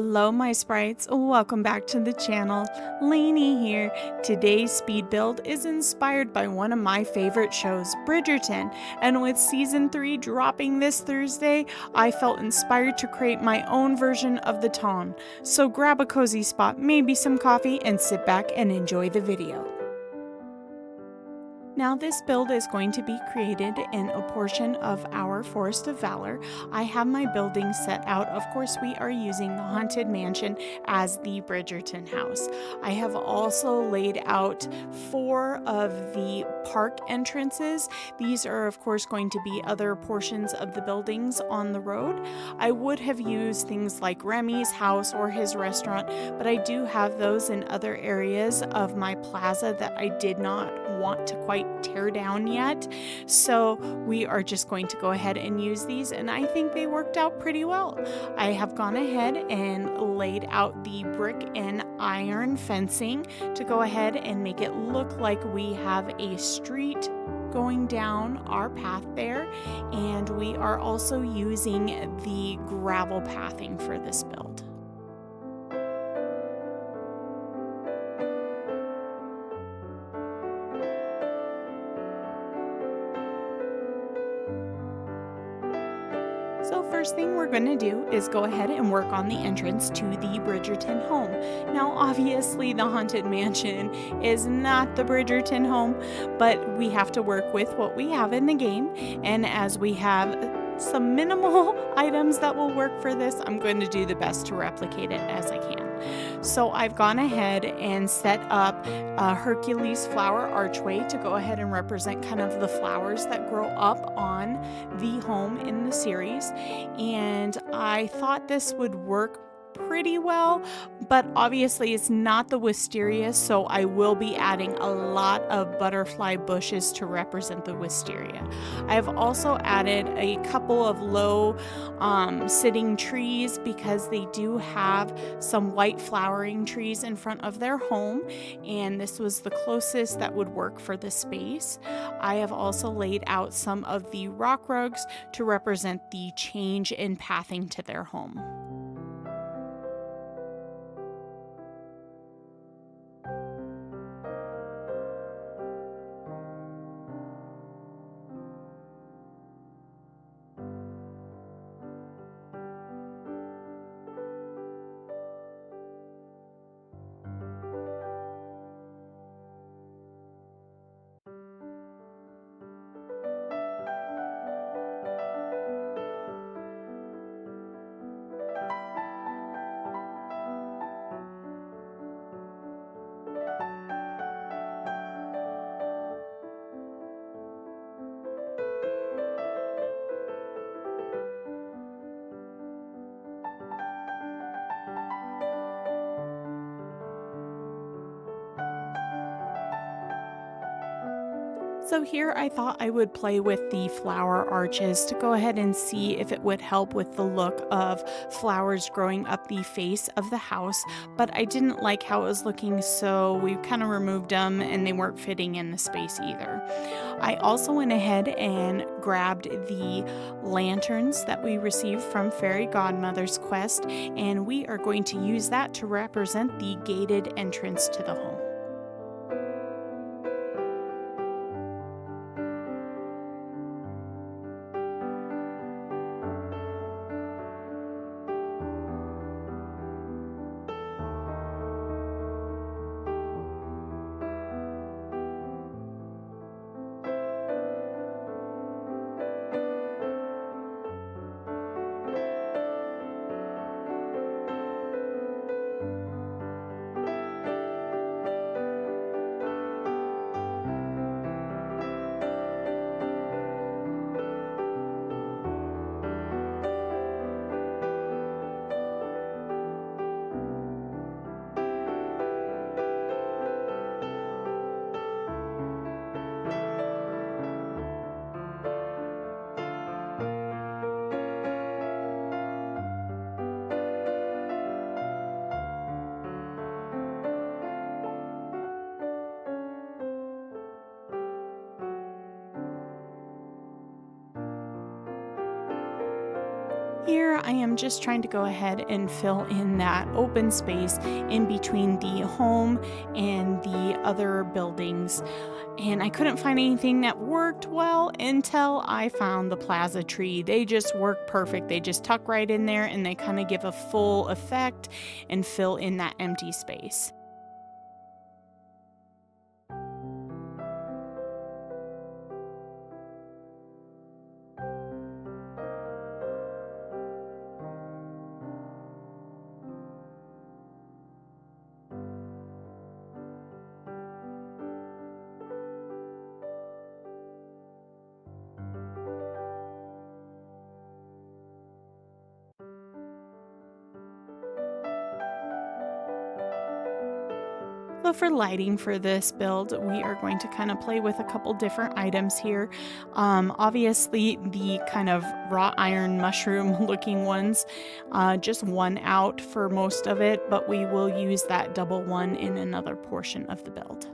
Hello my sprites, welcome back to the channel. Lainey here. Today's speed build is inspired by one of my favorite shows, Bridgerton, and with season 3 dropping this Thursday, I felt inspired to create my own version of the tone. So grab a cozy spot, maybe some coffee, and sit back and enjoy the video. Now this build is going to be created in a portion of our Forest of Valor. I have my building set out. Of course, we are using the Haunted Mansion as the Bridgerton house. I have also laid out 4 of the park entrances. These are of course going to be other portions of the buildings on the road. I would have used things like Remy's house or his restaurant, but I do have those in other areas of my plaza that I did not want to quite tear down yet, so we are just going to go ahead and use these, and I think they worked out pretty well. I have gone ahead and laid out the brick and iron fencing to go ahead and make it look like we have a street going down our path there, and we are also using the gravel pathing for this build. So first thing we're going to do is go ahead and work on the entrance to the Bridgerton home. Now obviously the Haunted Mansion is not the Bridgerton home, but we have to work with what we have in the game, and as we have some minimal items that will work for this, I'm going to do the best to replicate it as I can. So I've gone ahead and set up a Hercules flower archway to go ahead and represent kind of the flowers that grow up on the home in the series, and I thought this would work pretty well, but obviously it's not the wisteria, so I will be adding a lot of butterfly bushes to represent the wisteria. I have also added a couple of low sitting trees because they do have some white flowering trees in front of their home, and this was the closest that would work for the space. I have also laid out some of the rock rugs to represent the change in pathing to their home. So here I thought I would play with the flower arches to go ahead and see if it would help with the look of flowers growing up the face of the house, but I didn't like how it was looking, so we kind of removed them and they weren't fitting in the space either. I also went ahead and grabbed the lanterns that we received from Fairy Godmother's quest, and we are going to use that to represent the gated entrance to the home. Here I am just trying to go ahead and fill in that open space in between the home and the other buildings. And I couldn't find anything that worked well until I found the plaza tree. They just work perfect. They just tuck right in there and they kind of give a full effect and fill in that empty space. So for lighting for this build, we are going to kind of play with a couple different items here. Obviously, the kind of wrought iron mushroom looking ones, just one out for most of it, but we will use that double one in another portion of the build.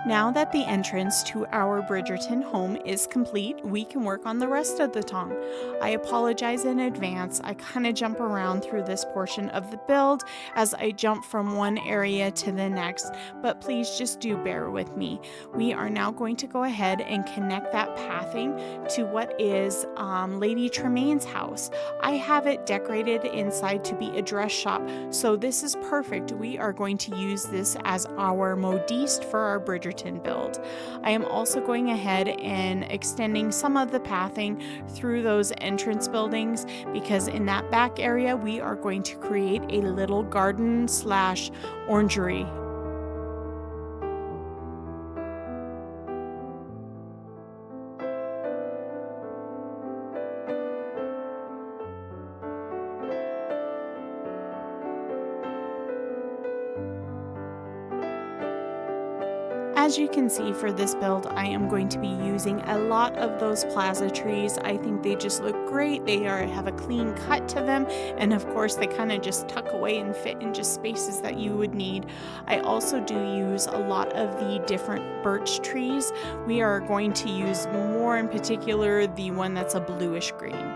Now that the entrance to our Bridgerton home is complete, we can work on the rest of the tongue. I apologize in advance. I kind of jump around through this portion of the build as I jump from one area to the next, but please just do bear with me. We are now going to go ahead and connect that pathing to what is Lady Tremaine's house. I have it decorated inside to be a dress shop, so this is perfect. We are going to use this as our modiste for our Bridgerton build. I am also going ahead and extending some of the pathing through those entrance buildings because in that back area we are going to create a little garden slash orangery. As you can see for this build, I am going to be using a lot of those plaza trees. I think they just look great. Have a clean cut to them, and of course they kind of just tuck away and fit in just spaces that you would need. I also do use a lot of the different birch trees. We are going to use more in particular the one that's a bluish green.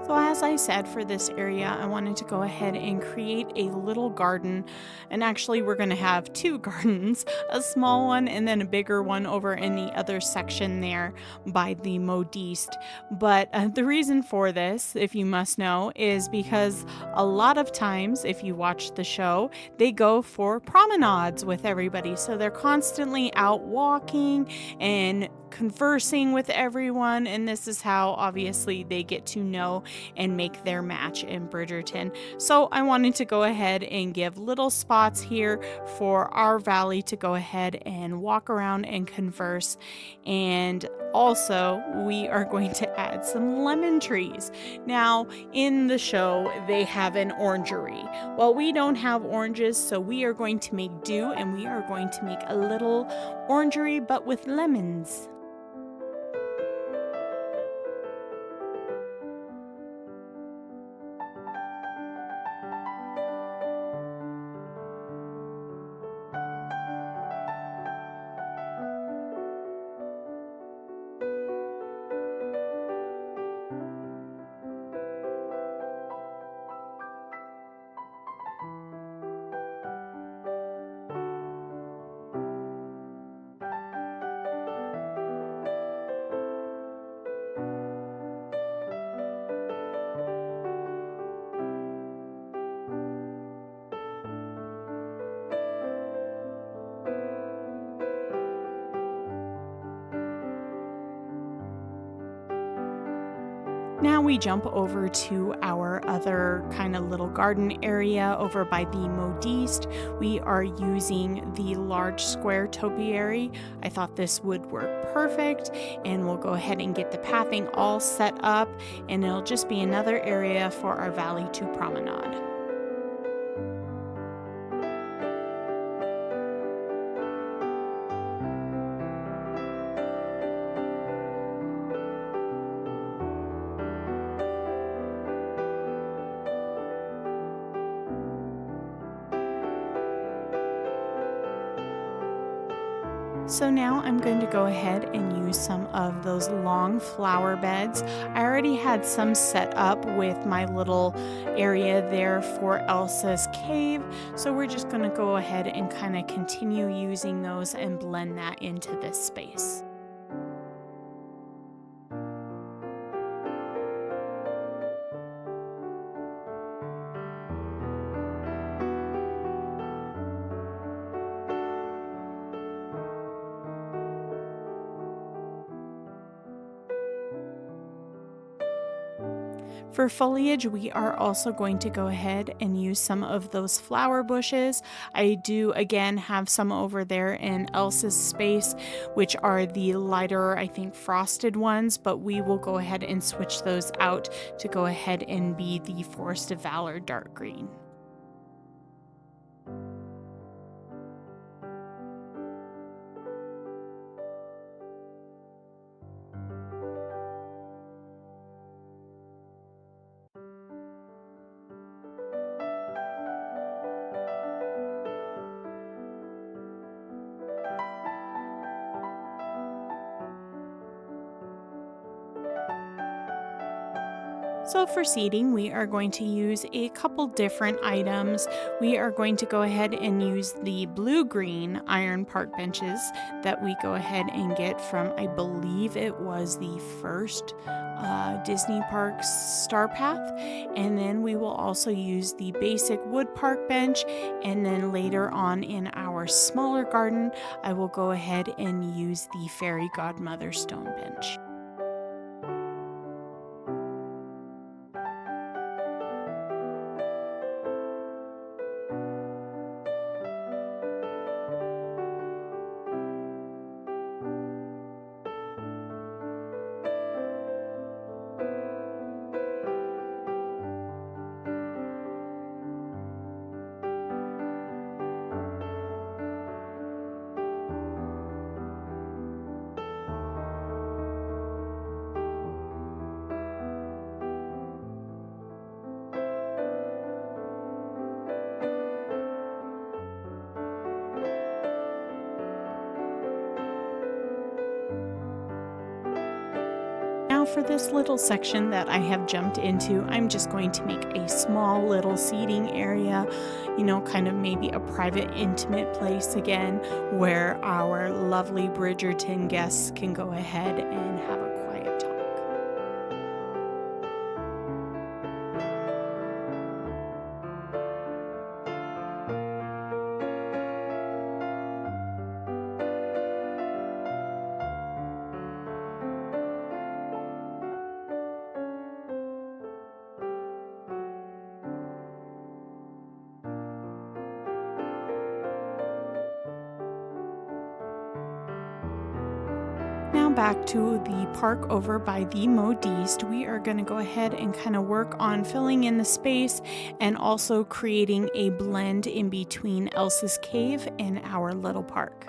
So as I said, for this area, I wanted to go ahead and create a little garden. And actually, we're going to have two gardens, a small one and then a bigger one over in the other section there by the modiste. But the reason for this, if you must know, is because a lot of times, if you watch the show, they go for promenades with everybody. So they're constantly out walking and conversing with everyone, and this is how obviously they get to know and make their match in Bridgerton. So I wanted to go ahead and give little spots here for our valley to go ahead and walk around and converse. And also, we are going to add some lemon trees. Now, in the show, they have an orangery. Well, we don't have oranges, so we are going to make do, and we are going to make a little orangery, but with lemons. Now we jump over to our other kind of little garden area over by the modiste. We are using the large square topiary. I thought this would work perfect, and we'll go ahead and get the pathing all set up, and it'll just be another area for our Valley 2 promenade. So now I'm going to go ahead and use some of those long flower beds. I already had some set up with my little area there for Elsa's cave. So we're just going to go ahead and kind of continue using those and blend that into this space. For foliage, we are also going to go ahead and use some of those flower bushes. I do again have some over there in Elsa's space, which are the lighter, I think, frosted ones, but we will go ahead and switch those out to go ahead and be the Forest of Valor dark green. So for seating, we are going to use a couple different items. We are going to go ahead and use the blue-green iron park benches that we go ahead and get from, I believe it was the first Disney Parks Star Path. And then we will also use the basic wood park bench. And then later on in our smaller garden, I will go ahead and use the Fairy Godmother stone bench. Now for this little section that I have jumped into, I'm just going to make a small little seating area, kind of maybe a private, intimate place again where our lovely Bridgerton guests can go ahead and have a quiet talk. Now back to the park over by the Modiste, we are going to go ahead and kind of work on filling in the space and also creating a blend in between Elsa's cave and our little park.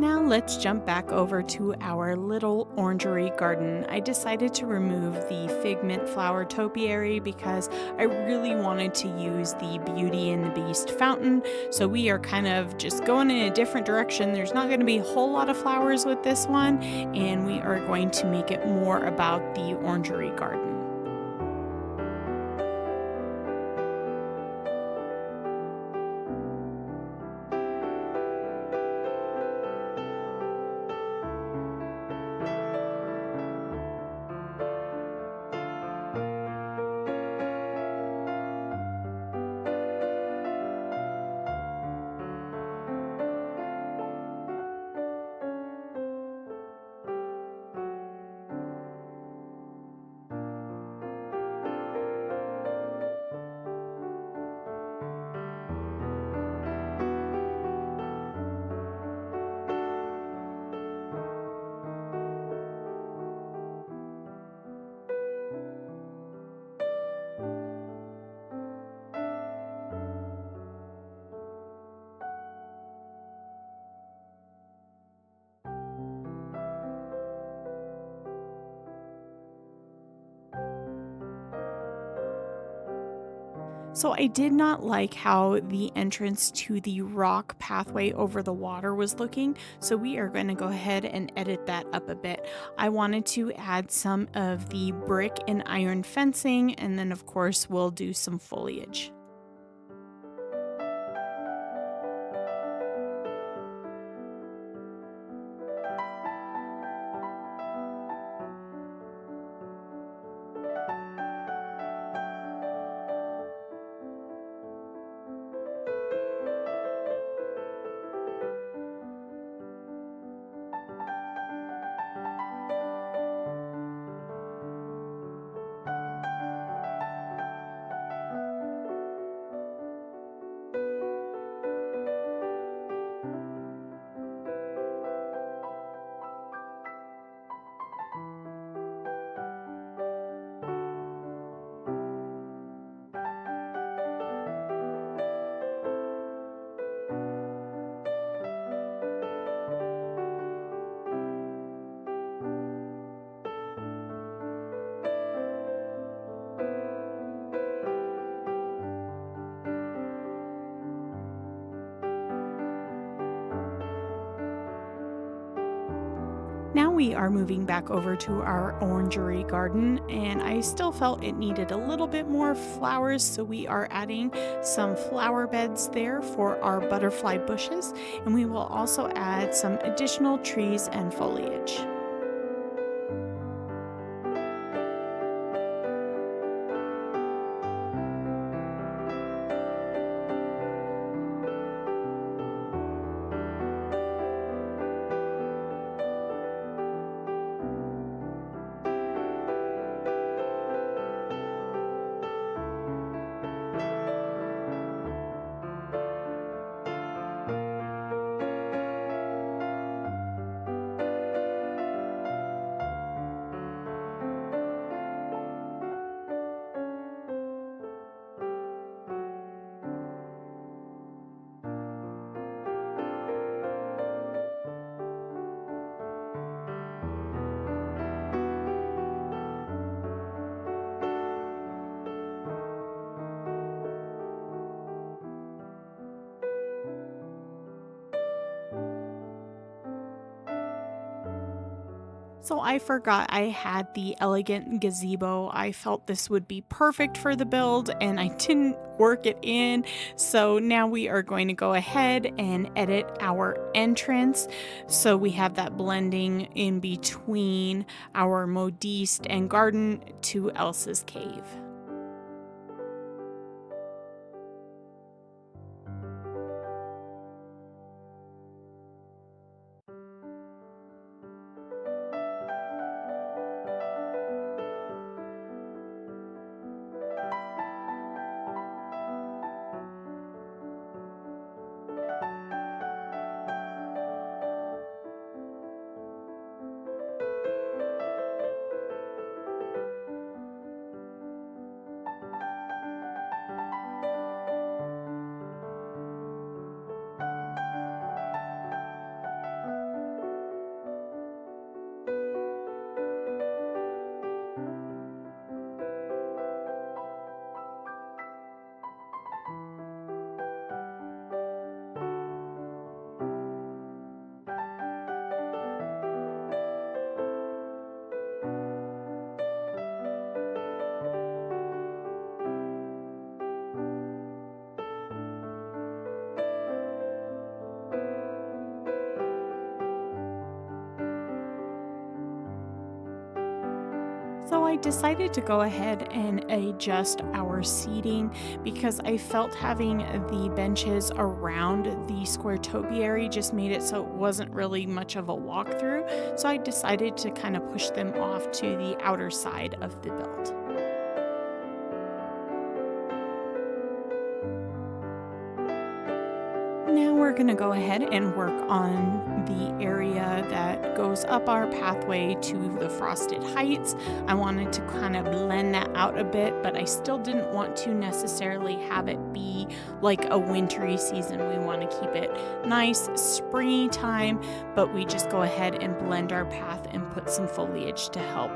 Now let's jump back over to our little orangery garden. I decided to remove the figment flower topiary because I really wanted to use the Beauty and the Beast fountain. So we are kind of just going in a different direction. There's not going to be a whole lot of flowers with this one, and we are going to make it more about the orangery garden. So I did not like how the entrance to the rock pathway over the water was looking, so we are going to go ahead and edit that up a bit. I wanted to add some of the brick and iron fencing, and then of course we'll do some foliage. Now we are moving back over to our orangery garden, and I still felt it needed a little bit more flowers, so we are adding some flower beds there for our butterfly bushes, and we will also add some additional trees and foliage. So I forgot I had the elegant gazebo. I felt this would be perfect for the build and I didn't work it in. So now we are going to go ahead and edit our entrance. So we have that blending in between our modiste and garden to Elsa's cave. I decided to go ahead and adjust our seating because I felt having the benches around the square topiary just made it so it wasn't really much of a walkthrough. So I decided to kind of push them off to the outer side of the build. Now we're going to go ahead and work on the area that goes up our pathway to the frosted heights. I wanted to kind of blend that out a bit, but I still didn't want to necessarily have it be like a wintry season. We want to keep it nice, springy time, but we just go ahead and blend our path and put some foliage to help.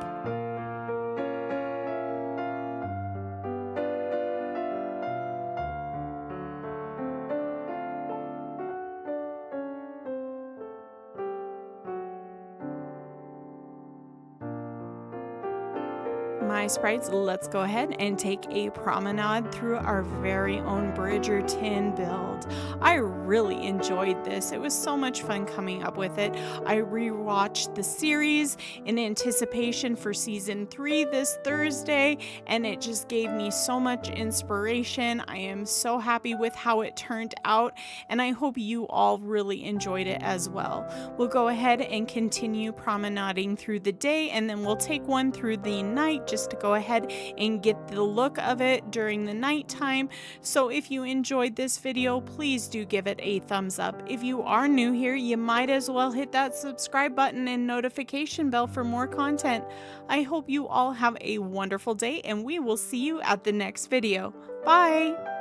My sprites, let's go ahead and take a promenade through our very own Bridgerton build. I really enjoyed this. It was so much fun coming up with it. I rewatched the series in anticipation for season 3 this Thursday, and it just gave me so much inspiration. I am so happy with how it turned out, and I hope you all really enjoyed it as well. We'll go ahead and continue promenading through the day, and then we'll take one through the night just to go ahead and get the look of it during the nighttime. So if you enjoyed this video, please do give it a thumbs up. If you are new here, you might as well hit that subscribe button and notification bell for more content. I hope you all have a wonderful day, and we will see you at the next video. Bye!